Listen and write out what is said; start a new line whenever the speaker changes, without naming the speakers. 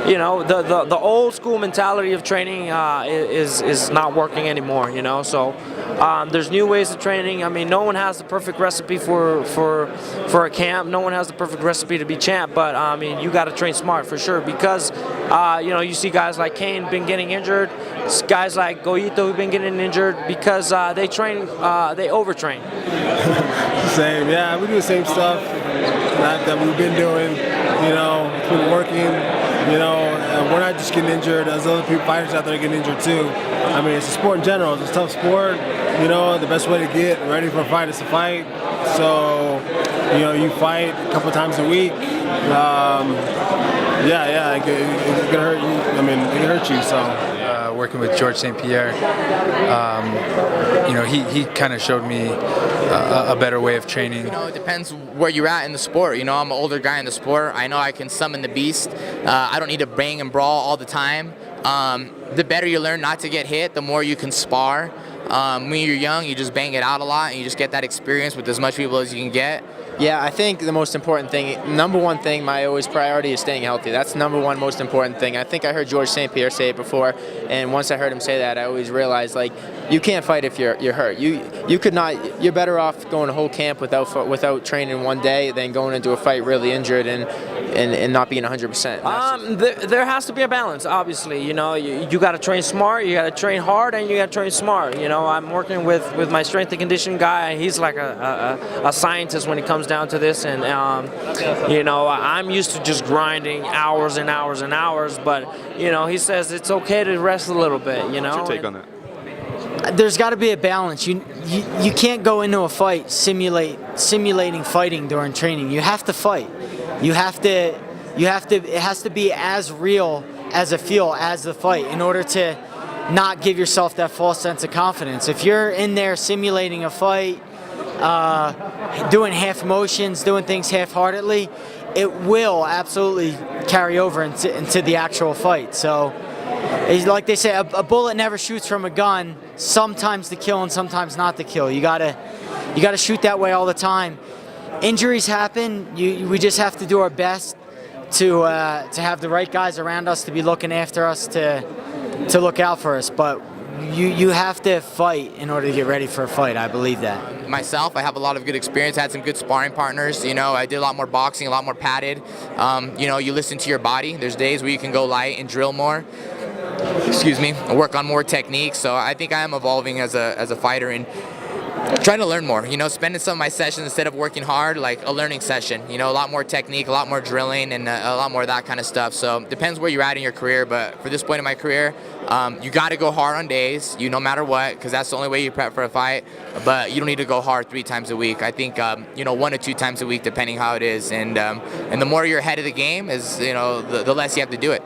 You know, the old school mentality of training is not working anymore. You know, so there's new ways of training. I mean, no one has the perfect recipe for a camp. No one has the perfect recipe to be champ. But I mean, you got to train smart for sure, because you know, you see guys like Kane been getting injured, guys like Goyito who've been getting injured because they overtrain.
Same, yeah, we do the same stuff that we've been doing. You know, it's been working. You know, we're not just getting injured. There's other people, fighters out there getting injured too. I mean, it's a sport in general. It's a tough sport. You know, the best way to get ready for a fight is to fight. So, you know, you fight a couple times a week. Yeah, it can hurt you. I mean, it can hurt you. So.
Working with George St. Pierre, you know, he kind of showed me a better way of training.
You know, it depends where you're at in the sport. You know, I'm an older guy in the sport. I know I can summon the beast. I don't need to bang and brawl all the time. The better you learn not to get hit, the more you can spar. When you're young, you just bang it out a lot, and you just get that experience with as much people as you can get.
Yeah, I think the most important thing, number one thing, my always priority is staying healthy. That's number one most important thing. I think I heard George St. Pierre say it before, and once I heard him say that, I always realized, like, you can't fight if you're hurt. You could not. You're better off going a whole camp without training one day than going into a fight really injured and not being 100%.
There has to be a balance, obviously. You know, you got to train smart, you got to train hard, and you got to train smart. You know, I'm working with my strength and conditioning guy. He's like a scientist when it comes down to this, and you know, I'm used to just grinding hours and hours and hours, but you know, he says it's okay to rest a little bit. You know.
What's your take on that?
There's got to be a balance. You can't go into a fight simulating fighting during training. You have to fight. It has to be as real as a feel as the fight in order to not give yourself that false sense of confidence. If you're in there simulating a fight, doing half motions, doing things half-heartedly, it will absolutely carry over into the actual fight. So, like they say, a bullet never shoots from a gun. Sometimes to kill and sometimes not to kill. You gotta shoot that way all the time. Injuries happen. We just have to do our best to have the right guys around us to be looking after us, to look out for us. But you have to fight in order to get ready for a fight. I believe that.
Myself, I have a lot of good experience. I had some good sparring partners. You know, I did a lot more boxing, a lot more padded. You know, you listen to your body. There's days where you can go light and drill more. Excuse me. Work on more techniques. So I think I am evolving as a fighter and trying to learn more. You know, spending some of my sessions, instead of working hard, like a learning session. You know, a lot more technique, a lot more drilling, and a lot more of that kind of stuff. So depends where you're at in your career, but for this point in my career, you got to go hard on days, no matter what, because that's the only way you prep for a fight. But you don't need to go hard 3 times a week. I think 1 or 2 times a week, depending how it is. And the more you're ahead of the game, is the less you have to do it.